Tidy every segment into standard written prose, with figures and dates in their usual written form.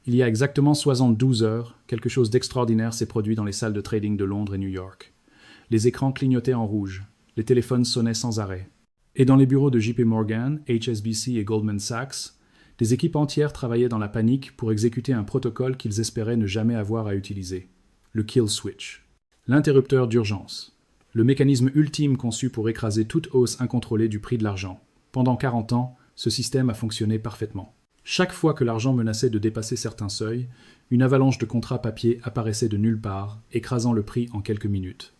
Il y a exactement 72 heures, quelque chose d'extraordinaire s'est produit dans les salles de trading de Londres et New York. Les écrans clignotaient en rouge, les téléphones sonnaient sans arrêt. Et dans les bureaux de JP Morgan, HSBC et Goldman Sachs, des équipes entières travaillaient dans la panique pour exécuter un protocole qu'ils espéraient ne jamais avoir à utiliser. Le kill switch. L'interrupteur d'urgence. Le mécanisme ultime conçu pour écraser toute hausse incontrôlée du prix de l'argent. Pendant 40 ans, ce système a fonctionné parfaitement. Chaque fois que l'argent menaçait de dépasser certains seuils, une avalanche de contrats papier apparaissait de nulle part, écrasant le prix en quelques minutes.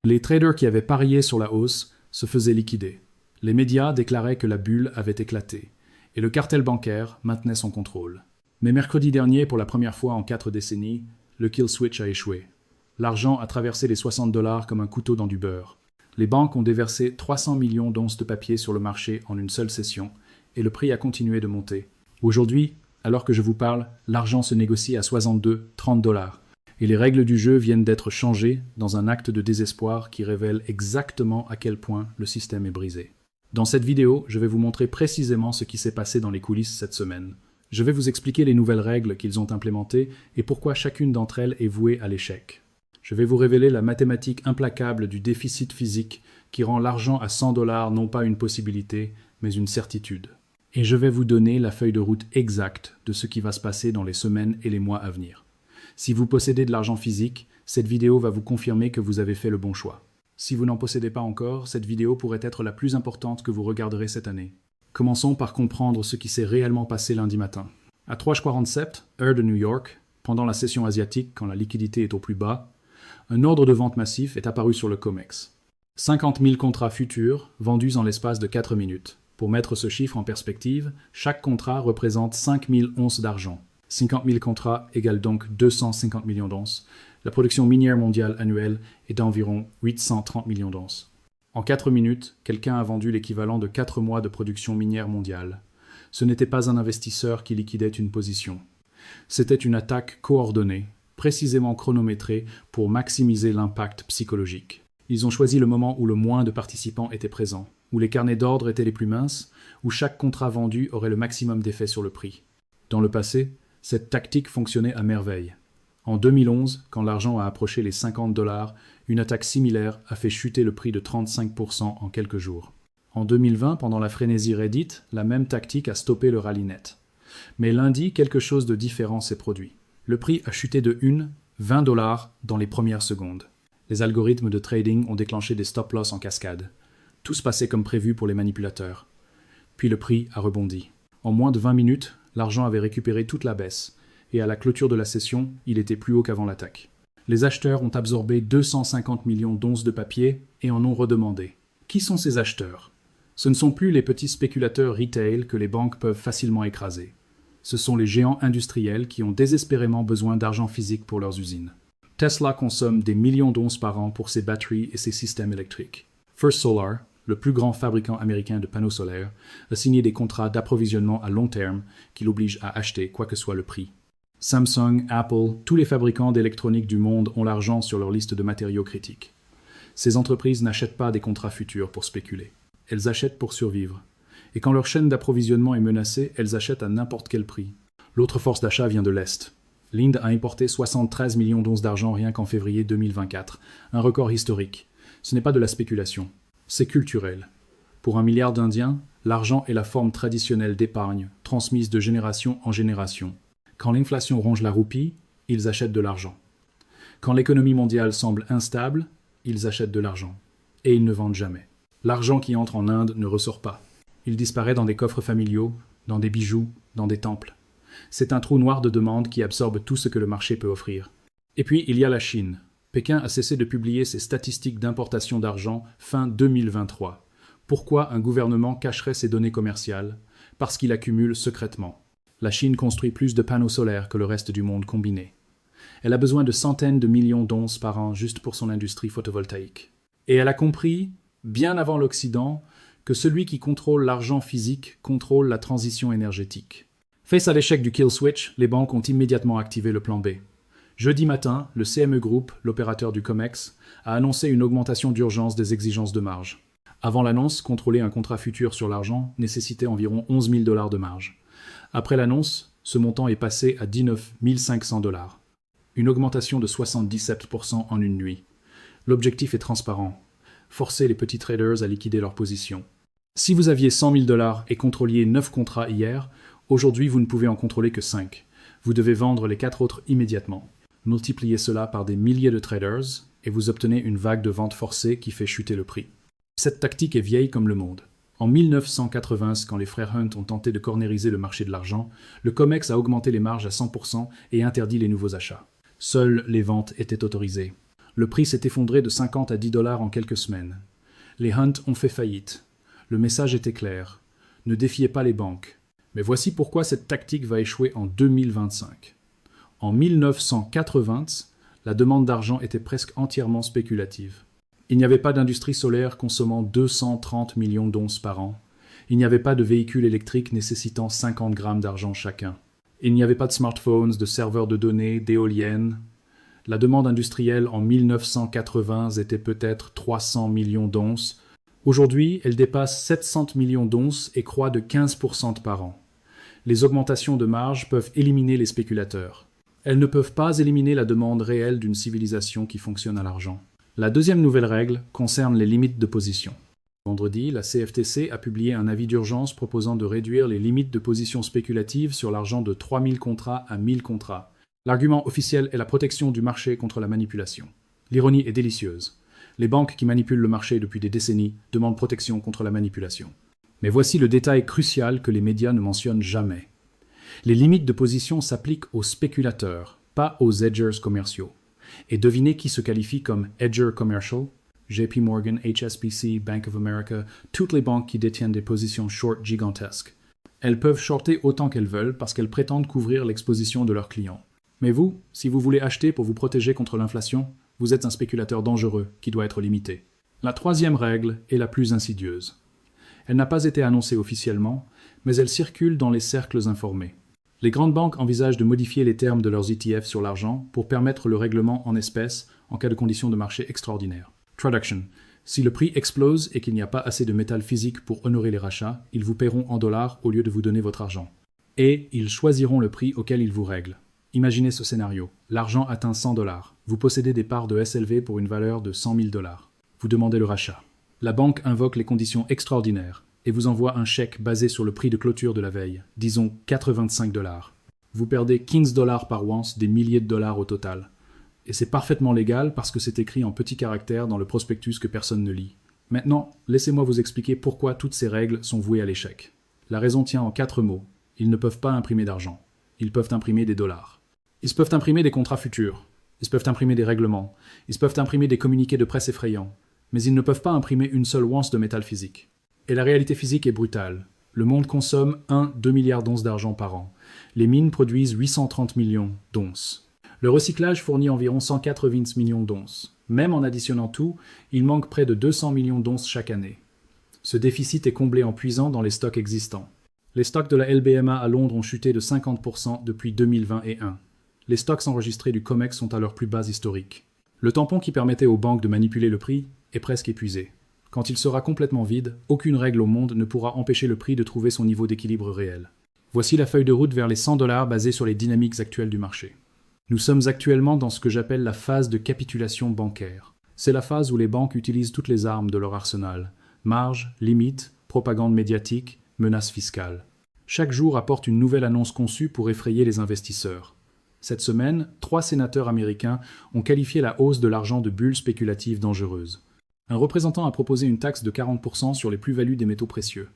Les traders qui avaient parié sur la hausse se faisaient liquider. Les médias déclaraient que la bulle avait éclaté, et le cartel bancaire maintenait son contrôle. Mais mercredi dernier, pour la première fois en 4 décennies, le kill switch a échoué. L'argent a traversé les 60 $ comme un couteau dans du beurre. Les banques ont déversé 300 millions d'onces de papier sur le marché en une seule session, et le prix a continué de monter. Aujourd'hui, alors que je vous parle, l'argent se négocie à 62-30 $, et les règles du jeu viennent d'être changées dans un acte de désespoir qui révèle exactement à quel point le système est brisé. Dans cette vidéo, je vais vous montrer précisément ce qui s'est passé dans les coulisses cette semaine. Je vais vous expliquer les nouvelles règles qu'ils ont implémentées et pourquoi chacune d'entre elles est vouée à l'échec. Je vais vous révéler la mathématique implacable du déficit physique qui rend l'argent à 100 $ non pas une possibilité, mais une certitude. Et je vais vous donner la feuille de route exacte de ce qui va se passer dans les semaines et les mois à venir. Si vous possédez de l'argent physique, cette vidéo va vous confirmer que vous avez fait le bon choix. Si vous n'en possédez pas encore, cette vidéo pourrait être la plus importante que vous regarderez cette année. Commençons par comprendre ce qui s'est réellement passé lundi matin. À 3h47, heure de New York, pendant la session asiatique quand la liquidité est au plus bas, un ordre de vente massif est apparu sur le COMEX. 50 000 contrats futurs vendus en l'espace de 4 minutes. Pour mettre ce chiffre en perspective, chaque contrat représente 5 000 onces d'argent. 50 000 contrats égale donc 250 millions d'onces. La production minière mondiale annuelle est d'environ 830 millions d'onces. En 4 minutes, quelqu'un a vendu l'équivalent de 4 mois de production minière mondiale. Ce n'était pas un investisseur qui liquidait une position. C'était une attaque coordonnée, précisément chronométrée pour maximiser l'impact psychologique. Ils ont choisi le moment où le moins de participants étaient présents, où les carnets d'ordre étaient les plus minces, où chaque contrat vendu aurait le maximum d'effet sur le prix. Dans le passé, cette tactique fonctionnait à merveille. En 2011, quand l'argent a approché les 50 $, une attaque similaire a fait chuter le prix de 35% en quelques jours. En 2020, pendant la frénésie Reddit, la même tactique a stoppé le rallye net. Mais lundi, quelque chose de différent s'est produit. Le prix a chuté de 20 $ dans les premières secondes. Les algorithmes de trading ont déclenché des stop-loss en cascade. Tout se passait comme prévu pour les manipulateurs. Puis le prix a rebondi. En moins de 20 minutes, l'argent avait récupéré toute la baisse, et à la clôture de la session, il était plus haut qu'avant l'attaque. Les acheteurs ont absorbé 250 millions d'onces de papier et en ont redemandé. Qui sont ces acheteurs? Ce ne sont plus les petits spéculateurs retail que les banques peuvent facilement écraser. Ce sont les géants industriels qui ont désespérément besoin d'argent physique pour leurs usines. Tesla consomme des millions d'onces par an pour ses batteries et ses systèmes électriques. First Solar, le plus grand fabricant américain de panneaux solaires, a signé des contrats d'approvisionnement à long terme qui l'obligent à acheter quoi que soit le prix. Samsung, Apple, tous les fabricants d'électronique du monde ont l'argent sur leur liste de matériaux critiques. Ces entreprises n'achètent pas des contrats futurs pour spéculer. Elles achètent pour survivre. Et quand leur chaîne d'approvisionnement est menacée, elles achètent à n'importe quel prix. L'autre force d'achat vient de l'Est. L'Inde a importé 73 millions d'onces d'argent rien qu'en février 2024, un record historique. Ce n'est pas de la spéculation, c'est culturel. Pour 1 milliard d'Indiens, l'argent est la forme traditionnelle d'épargne, transmise de génération en génération. Quand l'inflation ronge la roupie, ils achètent de l'argent. Quand l'économie mondiale semble instable, ils achètent de l'argent. Et ils ne vendent jamais. L'argent qui entre en Inde ne ressort pas. Il disparaît dans des coffres familiaux, dans des bijoux, dans des temples. C'est un trou noir de demande qui absorbe tout ce que le marché peut offrir. Et puis, il y a la Chine. Pékin a cessé de publier ses statistiques d'importation d'argent fin 2023. Pourquoi un gouvernement cacherait ses données commerciales? Parce qu'il accumule secrètement. La Chine construit plus de panneaux solaires que le reste du monde combiné. Elle a besoin de centaines de millions d'onces par an juste pour son industrie photovoltaïque. Et elle a compris, bien avant l'Occident, que celui qui contrôle l'argent physique contrôle la transition énergétique. Face à l'échec du kill switch, les banques ont immédiatement activé le plan B. Jeudi matin, le CME Group, l'opérateur du COMEX, a annoncé une augmentation d'urgence des exigences de marge. Avant l'annonce, contrôler un contrat futur sur l'argent nécessitait environ 11 000 $ de marge. Après l'annonce, Ce montant est passé à 19 500 $, une augmentation de 77% en une nuit. L'objectif est transparent, forcer les petits traders à liquider leurs positions. Si vous aviez 100 000 $ et contrôliez 9 contrats hier, aujourd'hui vous ne pouvez en contrôler que 5. Vous devez vendre les 4 autres immédiatement. Multipliez cela par des milliers de traders et vous obtenez une vague de vente forcée qui fait chuter le prix. Cette tactique est vieille comme le monde. En 1980, quand les frères Hunt ont tenté de cornériser le marché de l'argent, le COMEX a augmenté les marges à 100% et interdit les nouveaux achats. Seules les ventes étaient autorisées. Le prix s'est effondré de 50 à 10 $ en quelques semaines. Les Hunt ont fait faillite. Le message était clair. Ne défiez pas les banques. Mais voici pourquoi cette tactique va échouer en 2025. En 1980, la demande d'argent était presque entièrement spéculative. Il n'y avait pas d'industrie solaire consommant 230 millions d'onces par an. Il n'y avait pas de véhicules électriques nécessitant 50 grammes d'argent chacun. Il n'y avait pas de smartphones, de serveurs de données, d'éoliennes. La demande industrielle en 1980 était peut-être 300 millions d'onces. Aujourd'hui, elle dépasse 700 millions d'onces et croît de 15% par an. Les augmentations de marge peuvent éliminer les spéculateurs. Elles ne peuvent pas éliminer la demande réelle d'une civilisation qui fonctionne à l'argent. La deuxième nouvelle règle concerne les limites de position. Vendredi, la CFTC a publié un avis d'urgence proposant de réduire les limites de position spéculatives sur l'argent de 3000 contrats à 1000 contrats. L'argument officiel est la protection du marché contre la manipulation. L'ironie est délicieuse. Les banques qui manipulent le marché depuis des décennies demandent protection contre la manipulation. Mais voici le détail crucial que les médias ne mentionnent jamais. Les limites de position s'appliquent aux spéculateurs, pas aux hedgers commerciaux. Et devinez qui se qualifie comme hedger commercial? JP Morgan, HSBC, Bank of America, toutes les banques qui détiennent des positions short gigantesques. Elles peuvent shorter autant qu'elles veulent parce qu'elles prétendent couvrir l'exposition de leurs clients. Mais vous, si vous voulez acheter pour vous protéger contre l'inflation, vous êtes un spéculateur dangereux qui doit être limité. La troisième règle est la plus insidieuse. Elle n'a pas été annoncée officiellement, mais elle circule dans les cercles informés. Les grandes banques envisagent de modifier les termes de leurs ETF sur l'argent pour permettre le règlement en espèces en cas de conditions de marché extraordinaires. Traduction. Si le prix explose et qu'il n'y a pas assez de métal physique pour honorer les rachats, ils vous paieront en dollars au lieu de vous donner votre argent. Et ils choisiront le prix auquel ils vous règlent. Imaginez ce scénario. L'argent atteint 100 $. Vous possédez des parts de SLV pour une valeur de 100 000 $. Vous demandez le rachat. La banque invoque les conditions extraordinaires et vous envoie un chèque basé sur le prix de clôture de la veille, disons 85 $. Vous perdez 15 $ par once, des milliers de dollars au total. Et c'est parfaitement légal parce que c'est écrit en petits caractères dans le prospectus que personne ne lit. Maintenant, laissez-moi vous expliquer pourquoi toutes ces règles sont vouées à l'échec. La raison tient en 4 mots. Ils ne peuvent pas imprimer d'argent. Ils peuvent imprimer des dollars. Ils peuvent imprimer des contrats futurs. Ils peuvent imprimer des règlements. Ils peuvent imprimer des communiqués de presse effrayants. Mais ils ne peuvent pas imprimer une seule once de métal physique. Et la réalité physique est brutale. Le monde consomme 1-2 milliards d'onces d'argent par an. Les mines produisent 830 millions d'onces. Le recyclage fournit environ 180 millions d'onces. Même en additionnant tout, il manque près de 200 millions d'onces chaque année. Ce déficit est comblé en puisant dans les stocks existants. Les stocks de la LBMA à Londres ont chuté de 50% depuis 2021. Les stocks enregistrés du COMEX sont à leur plus bas historique. Le tampon qui permettait aux banques de manipuler le prix est presque épuisé. Quand il sera complètement vide, aucune règle au monde ne pourra empêcher le prix de trouver son niveau d'équilibre réel. Voici la feuille de route vers les 100 $ basée sur les dynamiques actuelles du marché. Nous sommes actuellement dans ce que j'appelle la phase de capitulation bancaire. C'est la phase où les banques utilisent toutes les armes de leur arsenal. Marge, limites, propagande médiatique, menaces fiscales. Chaque jour apporte une nouvelle annonce conçue pour effrayer les investisseurs. Cette semaine, 3 sénateurs américains ont qualifié la hausse de l'argent de bulle spéculative dangereuse. Un représentant a proposé une taxe de 40% sur les plus-values des métaux précieux.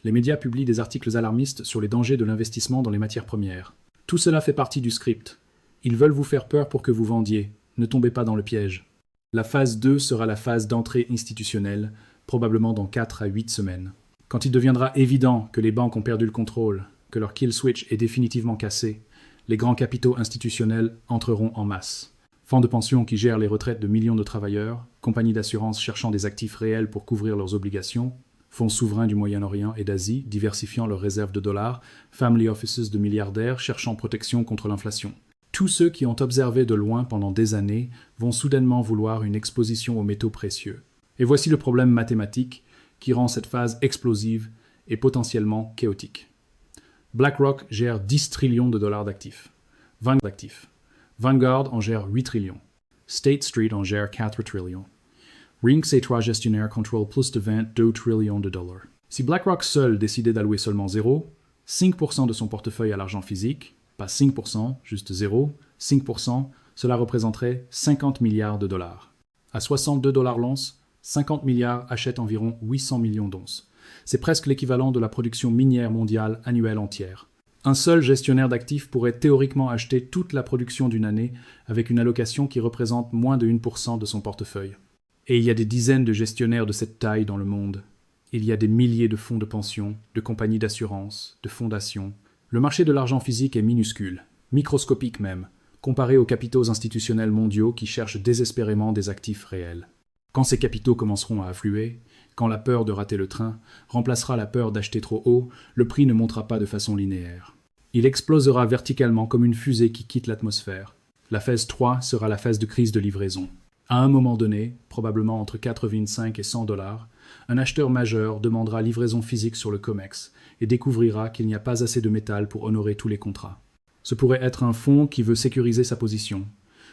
Les médias publient des articles alarmistes sur les dangers de l'investissement dans les matières premières. Tout cela fait partie du script. Ils veulent vous faire peur pour que vous vendiez. Ne tombez pas dans le piège. La phase 2 sera la phase d'entrée institutionnelle, probablement dans 4 à 8 semaines. Quand il deviendra évident que les banques ont perdu le contrôle, que leur kill switch est définitivement cassé, les grands capitaux institutionnels entreront en masse. Fonds de pension qui gèrent les retraites de millions de travailleurs, compagnies d'assurance cherchant des actifs réels pour couvrir leurs obligations, fonds souverains du Moyen-Orient et d'Asie diversifiant leurs réserves de dollars, family offices de milliardaires cherchant protection contre l'inflation. Tous ceux qui ont observé de loin pendant des années vont soudainement vouloir une exposition aux métaux précieux. Et voici le problème mathématique qui rend cette phase explosive et potentiellement chaotique. BlackRock gère 10 trillions de dollars d'actifs. Vanguard en gère 8 trillions. State Street en gère 4 trillions. Ring, ces trois gestionnaires contrôlent plus de 22 trillions de dollars. Si BlackRock seul décidait d'allouer seulement 5% de son portefeuille à l'argent physique, pas 5%, juste 5%, cela représenterait 50 milliards de dollars. À 62 dollars l'once, 50 milliards achètent environ 800 millions d'onces. C'est presque l'équivalent de la production minière mondiale annuelle entière. Un seul gestionnaire d'actifs pourrait théoriquement acheter toute la production d'une année avec une allocation qui représente moins de 1% de son portefeuille. Et il y a des dizaines de gestionnaires de cette taille dans le monde. Il y a des milliers de fonds de pension, de compagnies d'assurance, de fondations. Le marché de l'argent physique est minuscule, microscopique même, comparé aux capitaux institutionnels mondiaux qui cherchent désespérément des actifs réels. Quand ces capitaux commenceront à affluer, quand la peur de rater le train remplacera la peur d'acheter trop haut, le prix ne montera pas de façon linéaire. Il explosera verticalement comme une fusée qui quitte l'atmosphère. La phase 3 sera la phase de crise de livraison. À un moment donné, probablement entre 85 et 100 dollars, un acheteur majeur demandera livraison physique sur le COMEX et découvrira qu'il n'y a pas assez de métal pour honorer tous les contrats. Ce pourrait être un fonds qui veut sécuriser sa position.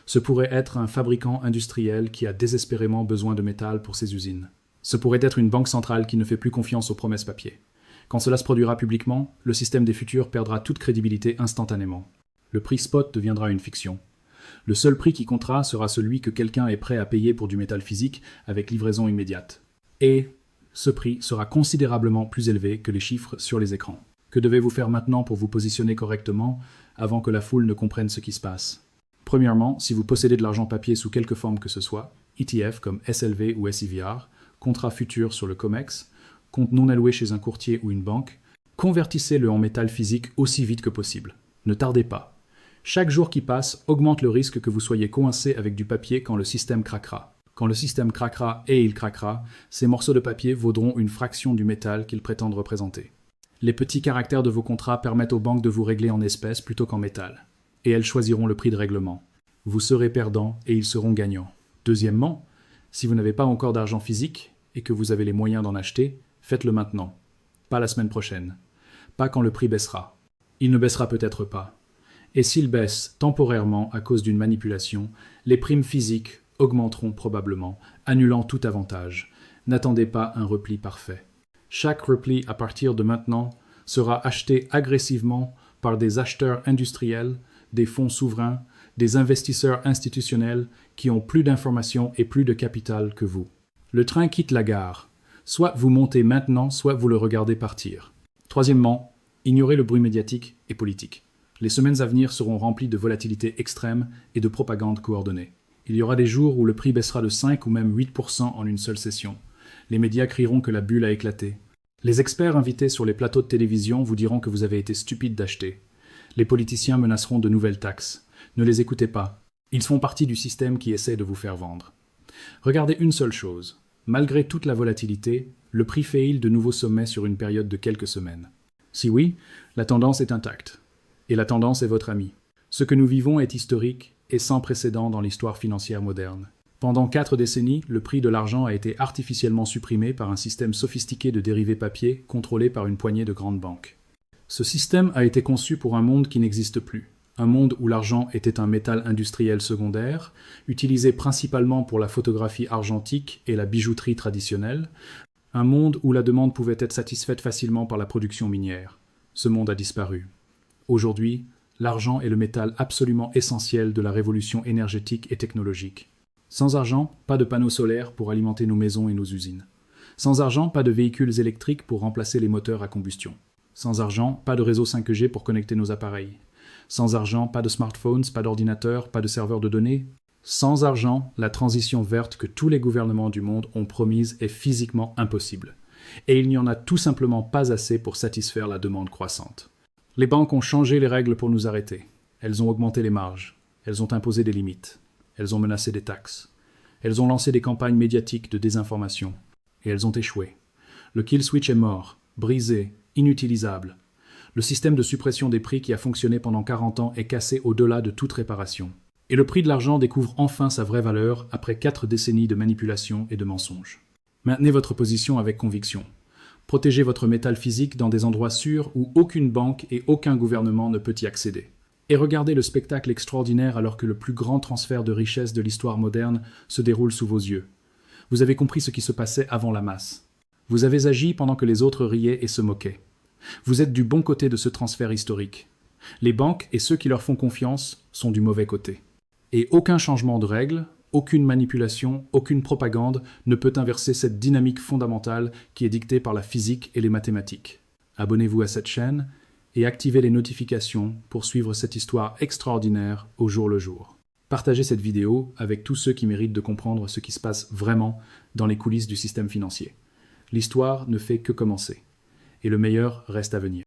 Ce pourrait être un fabricant industriel qui a désespérément besoin de métal pour ses usines. Ce pourrait être une banque centrale qui ne fait plus confiance aux promesses papier. Quand cela se produira publiquement, le système des futurs perdra toute crédibilité instantanément. Le prix spot deviendra une fiction. Le seul prix qui comptera sera celui que quelqu'un est prêt à payer pour du métal physique avec livraison immédiate. Et ce prix sera considérablement plus élevé que les chiffres sur les écrans. Que devez-vous faire maintenant pour vous positionner correctement avant que la foule ne comprenne ce qui se passe? Premièrement, si vous possédez de l'argent papier sous quelque forme que ce soit, ETF comme SLV ou SIVR, contrat futur sur le COMEX, compte non alloué chez un courtier ou une banque, convertissez-le en métal physique aussi vite que possible. Ne tardez pas. Chaque jour qui passe augmente le risque que vous soyez coincé avec du papier quand le système craquera. Quand le système craquera, et il craquera, ces morceaux de papier vaudront une fraction du métal qu'ils prétendent représenter. Les petits caractères de vos contrats permettent aux banques de vous régler en espèces plutôt qu'en métal. Et elles choisiront le prix de règlement. Vous serez perdant et ils seront gagnants. Deuxièmement, si vous n'avez pas encore d'argent physique et que vous avez les moyens d'en acheter, faites-le maintenant. Pas la semaine prochaine. Pas quand le prix baissera. Il ne baissera peut-être pas. Et s'il baisse temporairement à cause d'une manipulation, les primes physiques augmenteront probablement, annulant tout avantage. N'attendez pas un repli parfait. Chaque repli à partir de maintenant sera acheté agressivement par des acheteurs industriels, des fonds souverains, des investisseurs institutionnels qui ont plus d'informations et plus de capital que vous. Le train quitte la gare. Soit vous montez maintenant, soit vous le regardez partir. Troisièmement, ignorez le bruit médiatique et politique. Les semaines à venir seront remplies de volatilité extrême et de propagande coordonnée. Il y aura des jours où le prix baissera de 5 ou même 8% en une seule session. Les médias crieront que la bulle a éclaté. Les experts invités sur les plateaux de télévision vous diront que vous avez été stupide d'acheter. Les politiciens menaceront de nouvelles taxes. Ne les écoutez pas. Ils font partie du système qui essaie de vous faire vendre. Regardez une seule chose. Malgré toute la volatilité, le prix fait de nouveaux sommets sur une période de quelques semaines. Si oui, la tendance est intacte. Et la tendance est votre ami. Ce que nous vivons est historique et sans précédent dans l'histoire financière moderne. Pendant 4 décennies, le prix de l'argent a été artificiellement supprimé par un système sophistiqué de dérivés papier contrôlé par une poignée de grandes banques. Ce système a été conçu pour un monde qui n'existe plus. Un monde où l'argent était un métal industriel secondaire, utilisé principalement pour la photographie argentique et la bijouterie traditionnelle. Un monde où la demande pouvait être satisfaite facilement par la production minière. Ce monde a disparu. Aujourd'hui, l'argent est le métal absolument essentiel de la révolution énergétique et technologique. Sans argent, pas de panneaux solaires pour alimenter nos maisons et nos usines. Sans argent, pas de véhicules électriques pour remplacer les moteurs à combustion. Sans argent, pas de réseau 5G pour connecter nos appareils. Sans argent, pas de smartphones, pas d'ordinateurs, pas de serveurs de données. Sans argent, la transition verte que tous les gouvernements du monde ont promise est physiquement impossible. Et il n'y en a tout simplement pas assez pour satisfaire la demande croissante. Les banques ont changé les règles pour nous arrêter. Elles ont augmenté les marges. Elles ont imposé des limites. Elles ont menacé des taxes. Elles ont lancé des campagnes médiatiques de désinformation. Et elles ont échoué. Le kill switch est mort, brisé, inutilisable. Le système de suppression des prix qui a fonctionné pendant 40 ans est cassé au-delà de toute réparation. Et le prix de l'argent découvre enfin sa vraie valeur après 4 décennies de manipulation et de mensonges. Maintenez votre position avec conviction. Protégez votre métal physique dans des endroits sûrs où aucune banque et aucun gouvernement ne peut y accéder. Et regardez le spectacle extraordinaire alors que le plus grand transfert de richesse de l'histoire moderne se déroule sous vos yeux. Vous avez compris ce qui se passait avant la masse. Vous avez agi pendant que les autres riaient et se moquaient. Vous êtes du bon côté de ce transfert historique. Les banques et ceux qui leur font confiance sont du mauvais côté. Et aucun changement de règles, aucune manipulation, aucune propagande ne peut inverser cette dynamique fondamentale qui est dictée par la physique et les mathématiques. Abonnez-vous à cette chaîne et activez les notifications pour suivre cette histoire extraordinaire au jour le jour. Partagez cette vidéo avec tous ceux qui méritent de comprendre ce qui se passe vraiment dans les coulisses du système financier. L'histoire ne fait que commencer, et le meilleur reste à venir.